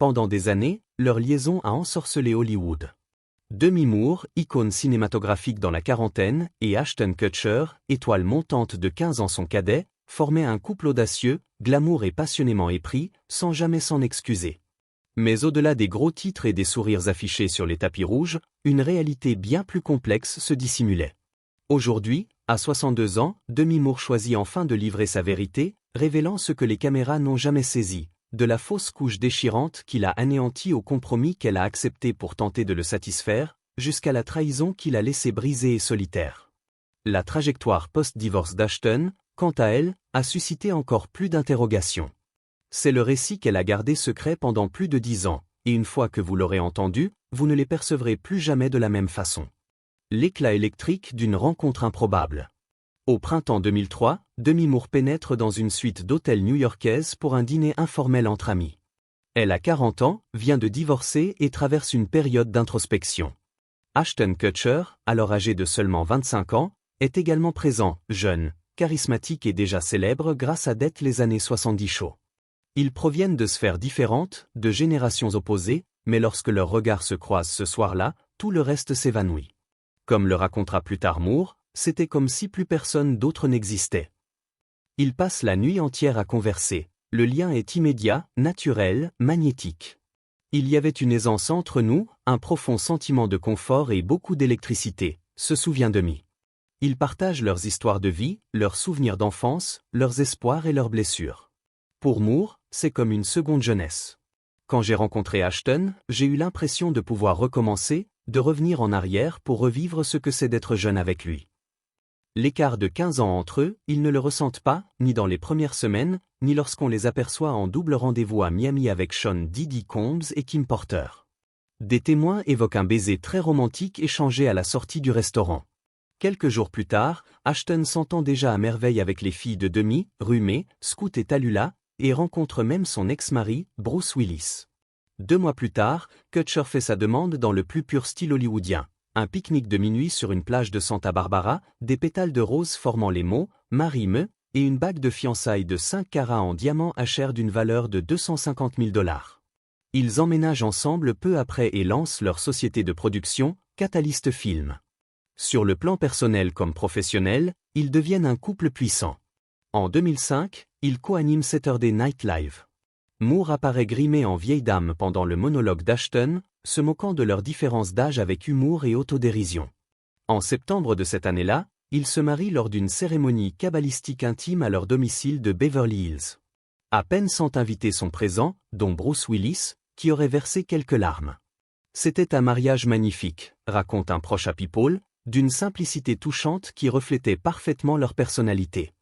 Pendant des années, leur liaison a ensorcelé Hollywood. Demi Moore, icône cinématographique dans la quarantaine, et Ashton Kutcher, étoile montante de 15 ans son cadet, formaient un couple audacieux, glamour et passionnément épris, sans jamais s'en excuser. Mais au-delà des gros titres et des sourires affichés sur les tapis rouges, une réalité bien plus complexe se dissimulait. Aujourd'hui, à 62 ans, Demi Moore choisit enfin de livrer sa vérité, révélant ce que les caméras n'ont jamais saisi, de la fausse couche déchirante qu'il a anéantie au compromis qu'elle a accepté pour tenter de le satisfaire, jusqu'à la trahison qu'il a laissée brisée et solitaire. La trajectoire post-divorce d'Ashton, quant à elle, a suscité encore plus d'interrogations. C'est le récit qu'elle a gardé secret pendant plus de 10 ans, et une fois que vous l'aurez entendu, vous ne les percevrez plus jamais de la même façon. L'éclat électrique d'une rencontre improbable. Au printemps 2003, Demi Moore pénètre dans une suite d'hôtel new-yorkaise pour un dîner informel entre amis. Elle a 40 ans, vient de divorcer et traverse une période d'introspection. Ashton Kutcher, alors âgé de seulement 25 ans, est également présent, jeune, charismatique et déjà célèbre grâce à Date les années 70 show. Ils proviennent de sphères différentes, de générations opposées, mais lorsque leurs regards se croisent ce soir-là, tout le reste s'évanouit. Comme le racontera plus tard Moore, c'était comme si plus personne d'autre n'existait. Ils passent la nuit entière à converser, le lien est immédiat, naturel, magnétique. Il y avait une aisance entre nous, un profond sentiment de confort et beaucoup d'électricité, se souvient Demi. Ils partagent leurs histoires de vie, leurs souvenirs d'enfance, leurs espoirs et leurs blessures. Pour Moore, c'est comme une seconde jeunesse. Quand j'ai rencontré Ashton, j'ai eu l'impression de pouvoir recommencer, de revenir en arrière pour revivre ce que c'est d'être jeune avec lui. L'écart de 15 ans entre eux, ils ne le ressentent pas, ni dans les premières semaines, ni lorsqu'on les aperçoit en double rendez-vous à Miami avec Sean Diddy Combs et Kim Porter. Des témoins évoquent un baiser très romantique échangé à la sortie du restaurant. Quelques jours plus tard, Ashton s'entend déjà à merveille avec les filles de Demi, Rumé, Scout et Tallulah, et rencontre même son ex-mari, Bruce Willis. 2 mois plus tard, Kutcher fait sa demande dans le plus pur style hollywoodien. Un pique-nique de minuit sur une plage de Santa Barbara, des pétales de rose formant les mots « Marie-me » et une bague de fiançailles de 5 carats en diamant HR d'une valeur de 250 000 $. Ils emménagent ensemble peu après et lancent leur société de production, Catalyst Film. Sur le plan personnel comme professionnel, ils deviennent un couple puissant. En 2005, ils co-animent Saturday Night Live. Moore apparaît grimé en vieille dame pendant le monologue d'Ashton, se moquant de leur différence d'âge avec humour et autodérision. En septembre de cette année-là, ils se marient lors d'une cérémonie kabbalistique intime à leur domicile de Beverly Hills. À peine 100 invités sont présents, dont Bruce Willis, qui aurait versé quelques larmes. C'était un mariage magnifique, raconte un proche à People, d'une simplicité touchante qui reflétait parfaitement leur personnalité.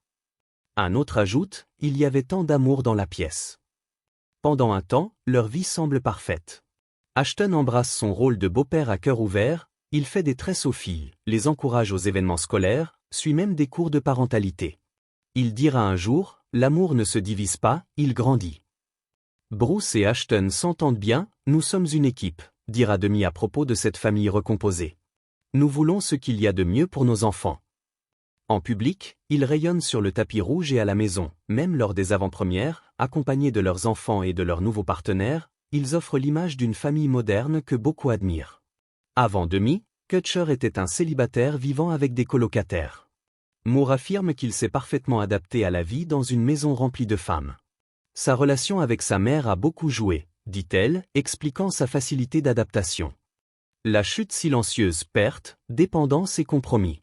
Un autre ajoute, il y avait tant d'amour dans la pièce. Pendant un temps, leur vie semble parfaite. Ashton embrasse son rôle de beau-père à cœur ouvert, il fait des tresses aux filles, les encourage aux événements scolaires, suit même des cours de parentalité. Il dira un jour, l'amour ne se divise pas, il grandit. Bruce et Ashton s'entendent bien, nous sommes une équipe, dira Demi à propos de cette famille recomposée. Nous voulons ce qu'il y a de mieux pour nos enfants. En public, ils rayonnent sur le tapis rouge et à la maison, même lors des avant-premières, accompagnés de leurs enfants et de leurs nouveaux partenaires, ils offrent l'image d'une famille moderne que beaucoup admirent. Avant Demi, Kutcher était un célibataire vivant avec des colocataires. Moore affirme qu'il s'est parfaitement adapté à la vie dans une maison remplie de femmes. Sa relation avec sa mère a beaucoup joué, dit-elle, expliquant sa facilité d'adaptation. La chute silencieuse, perte, dépendance et compromis.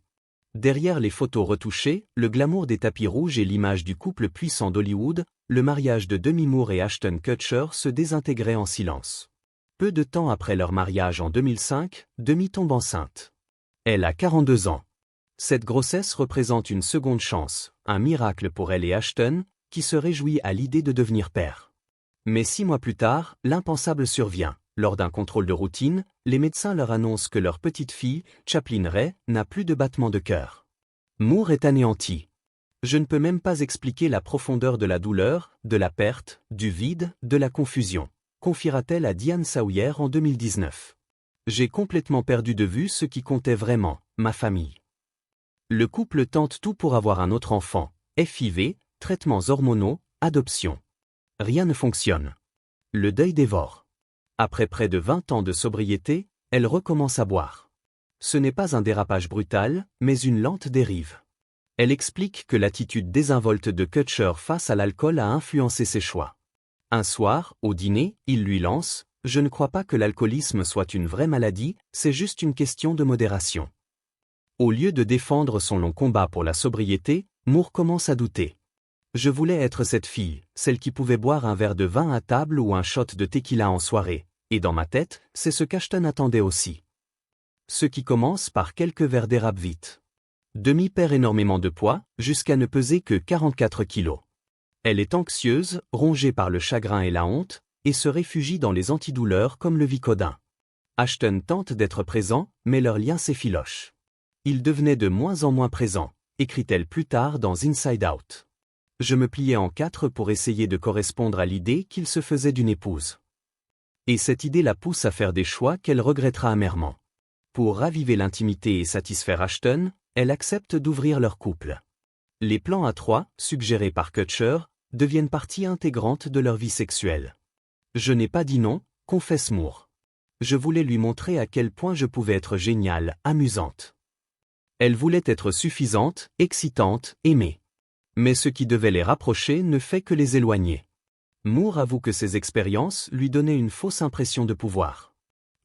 Derrière les photos retouchées, le glamour des tapis rouges et l'image du couple puissant d'Hollywood, le mariage de Demi Moore et Ashton Kutcher se désintégrait en silence. Peu de temps après leur mariage en 2005, Demi tombe enceinte. Elle a 42 ans. Cette grossesse représente une seconde chance, un miracle pour elle et Ashton, qui se réjouit à l'idée de devenir père. Mais 6 mois plus tard, l'impensable survient. Lors d'un contrôle de routine, les médecins leur annoncent que leur petite fille, Chaplin Ray, n'a plus de battement de cœur. Moore est anéanti. Je ne peux même pas expliquer la profondeur de la douleur, de la perte, du vide, de la confusion, confiera-t-elle à Diane Sawyer en 2019. J'ai complètement perdu de vue ce qui comptait vraiment, ma famille. Le couple tente tout pour avoir un autre enfant, FIV, traitements hormonaux, adoption. Rien ne fonctionne. Le deuil dévore. Après près de 20 ans de sobriété, elle recommence à boire. Ce n'est pas un dérapage brutal, mais une lente dérive. Elle explique que l'attitude désinvolte de Kutcher face à l'alcool a influencé ses choix. Un soir, au dîner, il lui lance « Je ne crois pas que l'alcoolisme soit une vraie maladie, c'est juste une question de modération ». Au lieu de défendre son long combat pour la sobriété, Moore commence à douter. Je voulais être cette fille, celle qui pouvait boire un verre de vin à table ou un shot de tequila en soirée, et dans ma tête, c'est ce qu'Ashton attendait aussi. Ce qui commence par quelques verres dérapent vite. Demi perd énormément de poids, jusqu'à ne peser que 44 kilos. Elle est anxieuse, rongée par le chagrin et la honte, et se réfugie dans les antidouleurs comme le Vicodin. Ashton tente d'être présent, mais leur lien s'effiloche. Il devenait de moins en moins présent, écrit-elle plus tard dans Inside Out. Je me pliais en quatre pour essayer de correspondre à l'idée qu'il se faisait d'une épouse. Et cette idée la pousse à faire des choix qu'elle regrettera amèrement. Pour raviver l'intimité et satisfaire Ashton, elle accepte d'ouvrir leur couple. Les plans à trois, suggérés par Kutcher, deviennent partie intégrante de leur vie sexuelle. Je n'ai pas dit non, confesse Moore. Je voulais lui montrer à quel point je pouvais être géniale, amusante. Elle voulait être suffisante, excitante, aimée. Mais ce qui devait les rapprocher ne fait que les éloigner. Moore avoue que ces expériences lui donnaient une fausse impression de pouvoir.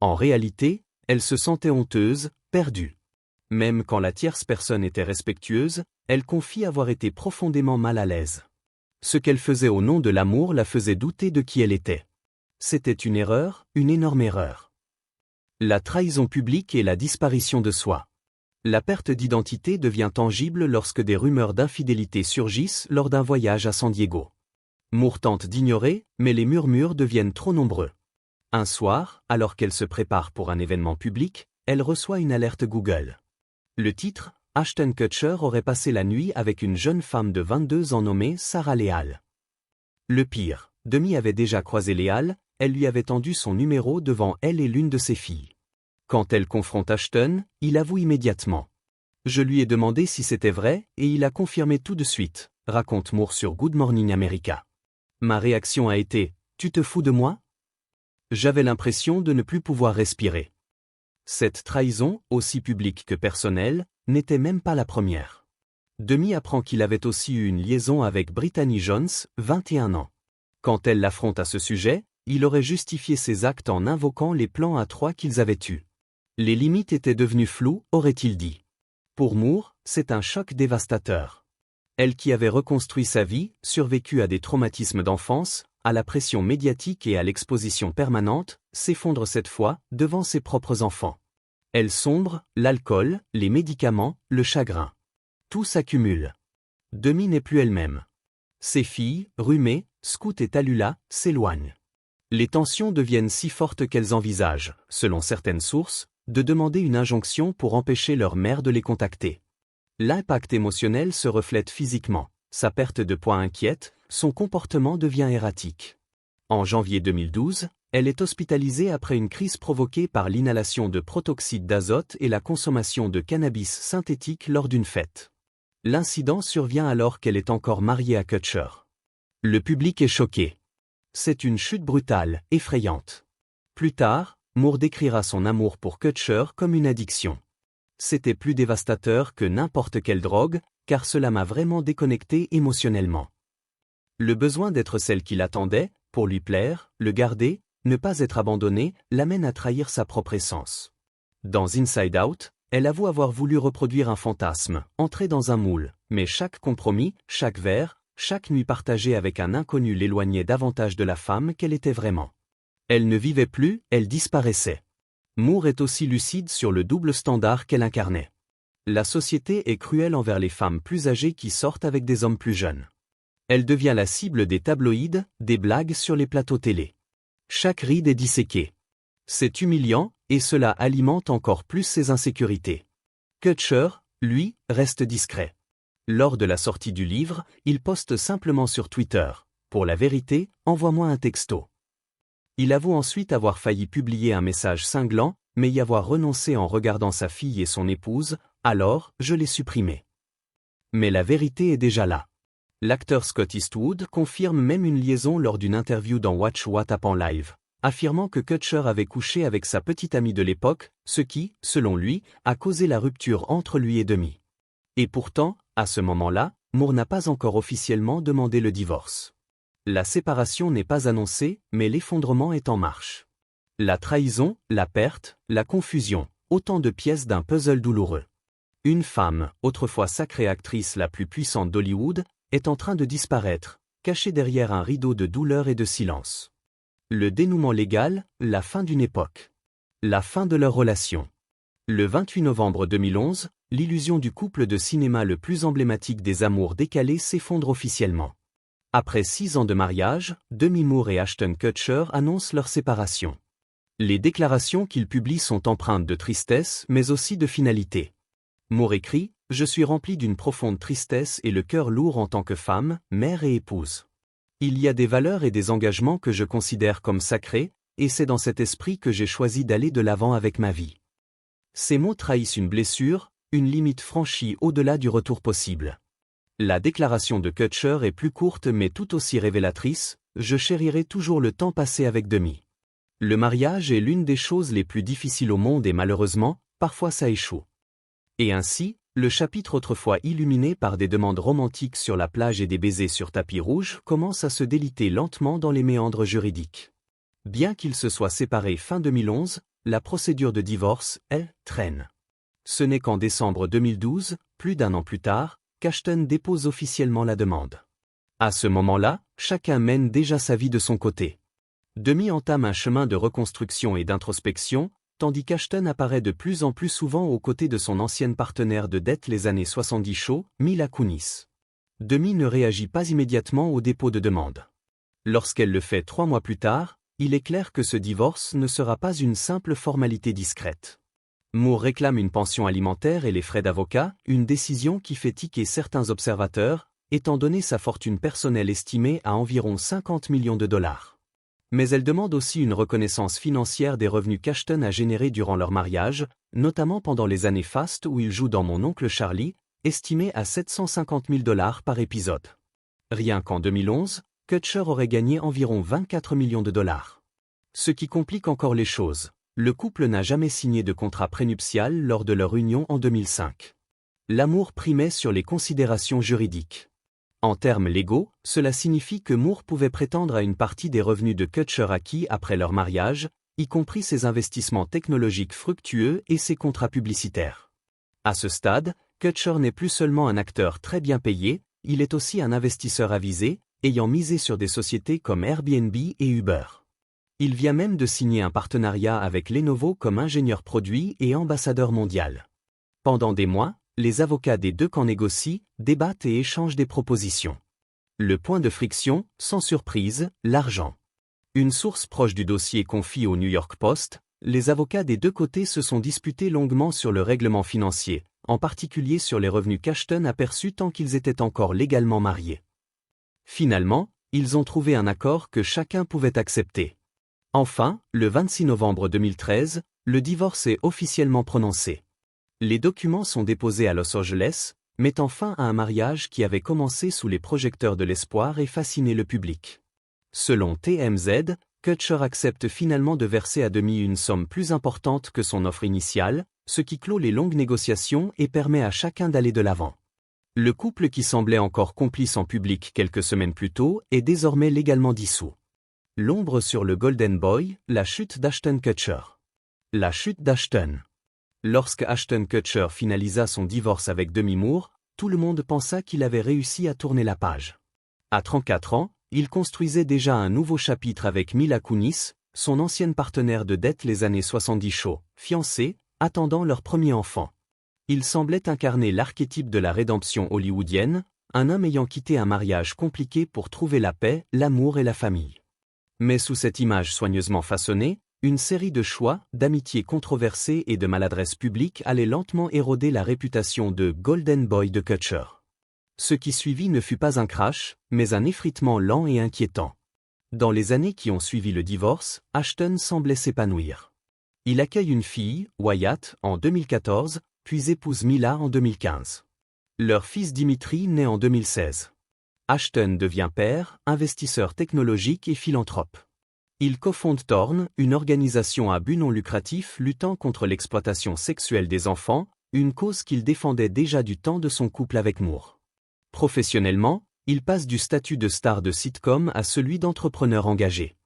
En réalité, elle se sentait honteuse, perdue. Même quand la tierce personne était respectueuse, elle confie avoir été profondément mal à l'aise. Ce qu'elle faisait au nom de l'amour la faisait douter de qui elle était. C'était une erreur, une énorme erreur. La trahison publique et la disparition de soi. La perte d'identité devient tangible lorsque des rumeurs d'infidélité surgissent lors d'un voyage à San Diego. Moore tente d'ignorer, mais les murmures deviennent trop nombreux. Un soir, alors qu'elle se prépare pour un événement public, elle reçoit une alerte Google. Le titre, Ashton Kutcher aurait passé la nuit avec une jeune femme de 22 ans nommée Sarah Leal. Le pire, Demi avait déjà croisé Leal, elle lui avait tendu son numéro devant elle et l'une de ses filles. Quand elle confronte Ashton, il avoue immédiatement. Je lui ai demandé si c'était vrai et il a confirmé tout de suite, raconte Moore sur Good Morning America. Ma réaction a été « Tu te fous de moi ?» J'avais l'impression de ne plus pouvoir respirer. Cette trahison, aussi publique que personnelle, n'était même pas la première. Demi apprend qu'il avait aussi eu une liaison avec Brittany Jones, 21 ans. Quand elle l'affronte à ce sujet, il aurait justifié ses actes en invoquant les plans à trois qu'ils avaient eus. Les limites étaient devenues floues, aurait-il dit. Pour Moore, c'est un choc dévastateur. Elle qui avait reconstruit sa vie, survécu à des traumatismes d'enfance, à la pression médiatique et à l'exposition permanente, s'effondre cette fois, devant ses propres enfants. Elle sombre, l'alcool, les médicaments, le chagrin. Tout s'accumule. Demi n'est plus elle-même. Ses filles, Rumé, Scout et Tallulah, s'éloignent. Les tensions deviennent si fortes qu'elles envisagent, selon certaines sources, de demander une injonction pour empêcher leur mère de les contacter. L'impact émotionnel se reflète physiquement. Sa perte de poids inquiète, son comportement devient erratique. En janvier 2012, elle est hospitalisée après une crise provoquée par l'inhalation de protoxyde d'azote et la consommation de cannabis synthétique lors d'une fête. L'incident survient alors qu'elle est encore mariée à Kutcher. Le public est choqué. C'est une chute brutale, effrayante. Plus tard, Moore décrira son amour pour Kutcher comme une addiction. C'était plus dévastateur que n'importe quelle drogue, car cela m'a vraiment déconnecté émotionnellement. Le besoin d'être celle qu'il attendait, pour lui plaire, le garder, ne pas être abandonnée, l'amène à trahir sa propre essence. Dans Inside Out, elle avoue avoir voulu reproduire un fantasme, entrer dans un moule, mais chaque compromis, chaque verre, chaque nuit partagée avec un inconnu l'éloignait davantage de la femme qu'elle était vraiment. Elle ne vivait plus, elle disparaissait. Moore est aussi lucide sur le double standard qu'elle incarnait. La société est cruelle envers les femmes plus âgées qui sortent avec des hommes plus jeunes. Elle devient la cible des tabloïds, des blagues sur les plateaux télé. Chaque ride est disséquée. C'est humiliant, et cela alimente encore plus ses insécurités. Kutcher, lui, reste discret. Lors de la sortie du livre, il poste simplement sur Twitter « Pour la vérité, envoie-moi un texto ». Il avoue ensuite avoir failli publier un message cinglant, mais y avoir renoncé en regardant sa fille et son épouse, alors, je l'ai supprimé. Mais la vérité est déjà là. L'acteur Scott Eastwood confirme même une liaison lors d'une interview dans Watch What Happens Live, affirmant que Kutcher avait couché avec sa petite amie de l'époque, ce qui, selon lui, a causé la rupture entre lui et Demi. Et pourtant, à ce moment-là, Moore n'a pas encore officiellement demandé le divorce. La séparation n'est pas annoncée, mais l'effondrement est en marche. La trahison, la perte, la confusion, autant de pièces d'un puzzle douloureux. Une femme, autrefois sacrée actrice la plus puissante d'Hollywood, est en train de disparaître, cachée derrière un rideau de douleur et de silence. Le dénouement légal, la fin d'une époque. La fin de leur relation. Le 28 novembre 2011, l'illusion du couple de cinéma le plus emblématique des amours décalés s'effondre officiellement. Après 6 ans de mariage, Demi Moore et Ashton Kutcher annoncent leur séparation. Les déclarations qu'ils publient sont empreintes de tristesse mais aussi de finalité. Moore écrit « Je suis rempli d'une profonde tristesse et le cœur lourd en tant que femme, mère et épouse. Il y a des valeurs et des engagements que je considère comme sacrés, et c'est dans cet esprit que j'ai choisi d'aller de l'avant avec ma vie. » Ces mots trahissent une blessure, une limite franchie au-delà du retour possible. La déclaration de Kutcher est plus courte mais tout aussi révélatrice, « Je chérirai toujours le temps passé avec Demi. Le mariage est l'une des choses les plus difficiles au monde et malheureusement, parfois ça échoue. » Et ainsi, le chapitre autrefois illuminé par des demandes romantiques sur la plage et des baisers sur tapis rouge commence à se déliter lentement dans les méandres juridiques. Bien qu'ils se soient séparés fin 2011, la procédure de divorce, elle, traîne. Ce n'est qu'en décembre 2012, plus d'un an plus tard, qu'Ashton dépose officiellement la demande. À ce moment-là, chacun mène déjà sa vie de son côté. Demi entame un chemin de reconstruction et d'introspection, tandis qu'Ashton apparaît de plus en plus souvent aux côtés de son ancienne partenaire de dette les années 70 show, Mila Kunis. Demi ne réagit pas immédiatement au dépôt de demande. Lorsqu'elle le fait 3 mois plus tard, il est clair que ce divorce ne sera pas une simple formalité discrète. Moore réclame une pension alimentaire et les frais d'avocat, une décision qui fait tiquer certains observateurs, étant donné sa fortune personnelle estimée à environ 50 millions de dollars. Mais elle demande aussi une reconnaissance financière des revenus qu'Ashton a générés durant leur mariage, notamment pendant les années fastes où il joue dans Mon oncle Charlie, estimé à 750 000 dollars par épisode. Rien qu'en 2011, Kutcher aurait gagné environ 24 millions de dollars. Ce qui complique encore les choses, le couple n'a jamais signé de contrat prénuptial lors de leur union en 2005. L'amour primait sur les considérations juridiques. En termes légaux, cela signifie que Moore pouvait prétendre à une partie des revenus de Kutcher acquis après leur mariage, y compris ses investissements technologiques fructueux et ses contrats publicitaires. À ce stade, Kutcher n'est plus seulement un acteur très bien payé, il est aussi un investisseur avisé, ayant misé sur des sociétés comme Airbnb et Uber. Il vient même de signer un partenariat avec Lenovo comme ingénieur produit et ambassadeur mondial. Pendant des mois, les avocats des deux camps négocient, débattent et échangent des propositions. Le point de friction, sans surprise, l'argent. Une source proche du dossier confie au New York Post, les avocats des deux côtés se sont disputés longuement sur le règlement financier, en particulier sur les revenus qu'Ashton a perçus tant qu'ils étaient encore légalement mariés. Finalement, ils ont trouvé un accord que chacun pouvait accepter. Enfin, le 26 novembre 2013, le divorce est officiellement prononcé. Les documents sont déposés à Los Angeles, mettant fin à un mariage qui avait commencé sous les projecteurs de l'espoir et fasciné le public. Selon TMZ, Kutcher accepte finalement de verser à Demi une somme plus importante que son offre initiale, ce qui clôt les longues négociations et permet à chacun d'aller de l'avant. Le couple qui semblait encore complice en public quelques semaines plus tôt est désormais légalement dissous. L'ombre sur le Golden Boy, la chute d'Ashton Kutcher. La chute d'Ashton. Lorsque Ashton Kutcher finalisa son divorce avec Demi Moore, tout le monde pensa qu'il avait réussi à tourner la page. À 34 ans, il construisait déjà un nouveau chapitre avec Mila Kunis, son ancienne partenaire de dette les années 70 show, fiancés, attendant leur premier enfant. Il semblait incarner l'archétype de la rédemption hollywoodienne, un homme ayant quitté un mariage compliqué pour trouver la paix, l'amour et la famille. Mais sous cette image soigneusement façonnée, une série de choix, d'amitiés controversées et de maladresses publiques allait lentement éroder la réputation de Golden Boy de Kutcher. Ce qui suivit ne fut pas un crash, mais un effritement lent et inquiétant. Dans les années qui ont suivi le divorce, Ashton semblait s'épanouir. Il accueille une fille, Wyatt, en 2014, puis épouse Mila en 2015. Leur fils Dimitri naît en 2016. Ashton devient père, investisseur technologique et philanthrope. Il cofonde Torn, une organisation à but non lucratif luttant contre l'exploitation sexuelle des enfants, une cause qu'il défendait déjà du temps de son couple avec Moore. Professionnellement, il passe du statut de star de sitcom à celui d'entrepreneur engagé.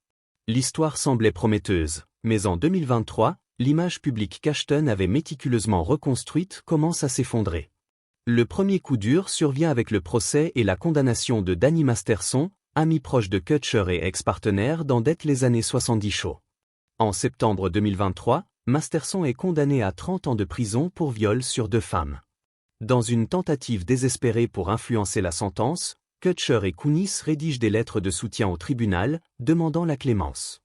L'histoire semblait prometteuse, mais en 2023, l'image publique qu'Ashton avait méticuleusement reconstruite commence à s'effondrer. Le premier coup dur survient avec le procès et la condamnation de Danny Masterson, ami proche de Kutcher et ex-partenaire dans Date les années 70 Show. En septembre 2023, Masterson est condamné à 30 ans de prison pour viol sur 2 femmes. Dans une tentative désespérée pour influencer la sentence, Kutcher et Kunis rédigent des lettres de soutien au tribunal, demandant la clémence.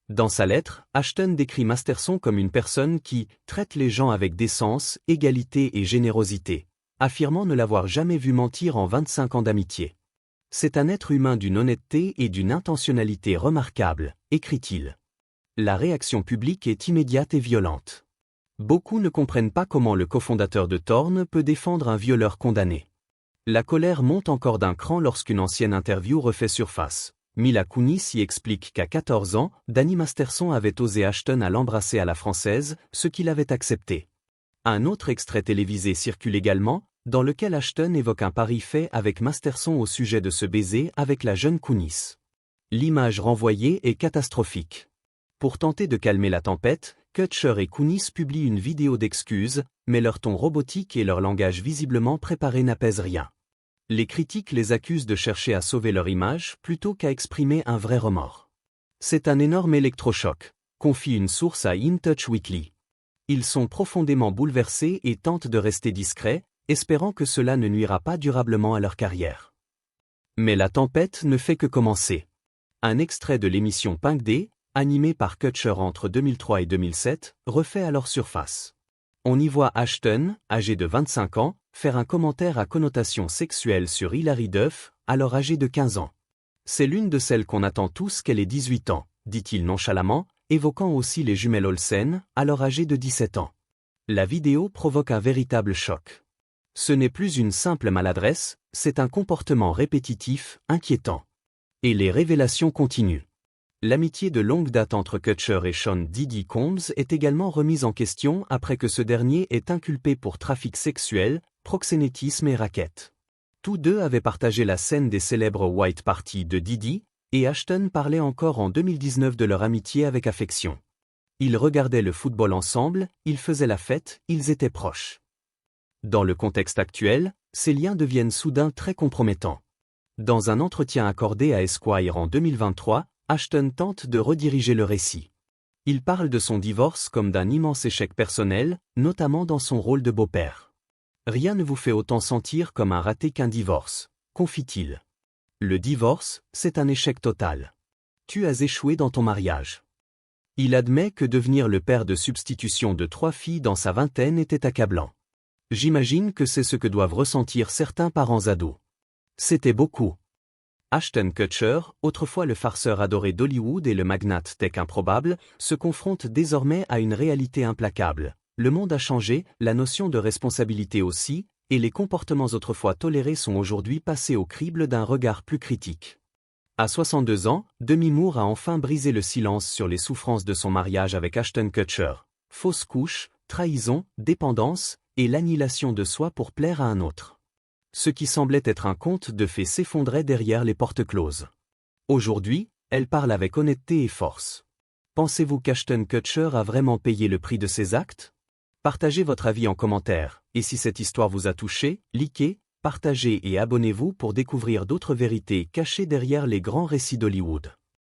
Dans sa lettre, Ashton décrit Masterson comme une personne qui « traite les gens avec décence, égalité et générosité », affirmant ne l'avoir jamais vu mentir en 25 ans d'amitié. « C'est un être humain d'une honnêteté et d'une intentionnalité remarquables », écrit-il. La réaction publique est immédiate et violente. Beaucoup ne comprennent pas comment le cofondateur de Torn peut défendre un violeur condamné. La colère monte encore d'un cran lorsqu'une ancienne interview refait surface. Mila Kunis y explique qu'à 14 ans, Danny Masterson avait osé Ashton à l'embrasser à la française, ce qu'il avait accepté. Un autre extrait télévisé circule également, dans lequel Ashton évoque un pari fait avec Masterson au sujet de ce baiser avec la jeune Kunis. L'image renvoyée est catastrophique. Pour tenter de calmer la tempête, Kutcher et Kunis publient une vidéo d'excuses, mais leur ton robotique et leur langage visiblement préparé n'apaisent rien. Les critiques les accusent de chercher à sauver leur image plutôt qu'à exprimer un vrai remords. C'est un énorme électrochoc, confie une source à In Touch Weekly. Ils sont profondément bouleversés et tentent de rester discrets, espérant que cela ne nuira pas durablement à leur carrière. Mais la tempête ne fait que commencer. Un extrait de l'émission Pink Day, animée par Kutcher entre 2003 et 2007, refait alors surface. On y voit Ashton, âgé de 25 ans, faire un commentaire à connotation sexuelle sur Hilary Duff, alors âgée de 15 ans. C'est l'une de celles qu'on attend tous qu'elle ait 18 ans, dit-il nonchalamment, évoquant aussi les jumelles Olsen, alors âgées de 17 ans. La vidéo provoque un véritable choc. Ce n'est plus une simple maladresse, c'est un comportement répétitif, inquiétant. Et les révélations continuent. L'amitié de longue date entre Kutcher et Sean Diddy Combs est également remise en question après que ce dernier est inculpé pour trafic sexuel, proxénétisme et racket. Tous deux avaient partagé la scène des célèbres White Party de Diddy, et Ashton parlait encore en 2019 de leur amitié avec affection. Ils regardaient le football ensemble, ils faisaient la fête, ils étaient proches. Dans le contexte actuel, ces liens deviennent soudain très compromettants. Dans un entretien accordé à Esquire en 2023, Ashton tente de rediriger le récit. Il parle de son divorce comme d'un immense échec personnel, notamment dans son rôle de beau-père. « Rien ne vous fait autant sentir comme un raté qu'un divorce », confie-t-il. Le divorce, c'est un échec total. Tu as échoué dans ton mariage. Il admet que devenir le père de substitution de 3 filles dans sa vingtaine était accablant. J'imagine que c'est ce que doivent ressentir certains parents ados. C'était beaucoup. Ashton Kutcher, autrefois le farceur adoré d'Hollywood et le magnate tech improbable, se confronte désormais à une réalité implacable. Le monde a changé, la notion de responsabilité aussi, et les comportements autrefois tolérés sont aujourd'hui passés au crible d'un regard plus critique. À 62 ans, Demi Moore a enfin brisé le silence sur les souffrances de son mariage avec Ashton Kutcher. Fausse couche, trahison, dépendance, et l'annihilation de soi pour plaire à un autre. Ce qui semblait être un conte de fées s'effondrait derrière les portes closes. Aujourd'hui, elle parle avec honnêteté et force. Pensez-vous qu'Ashton Kutcher a vraiment payé le prix de ses actes? Partagez votre avis en commentaire, et si cette histoire vous a touché, likez, partagez et abonnez-vous pour découvrir d'autres vérités cachées derrière les grands récits d'Hollywood.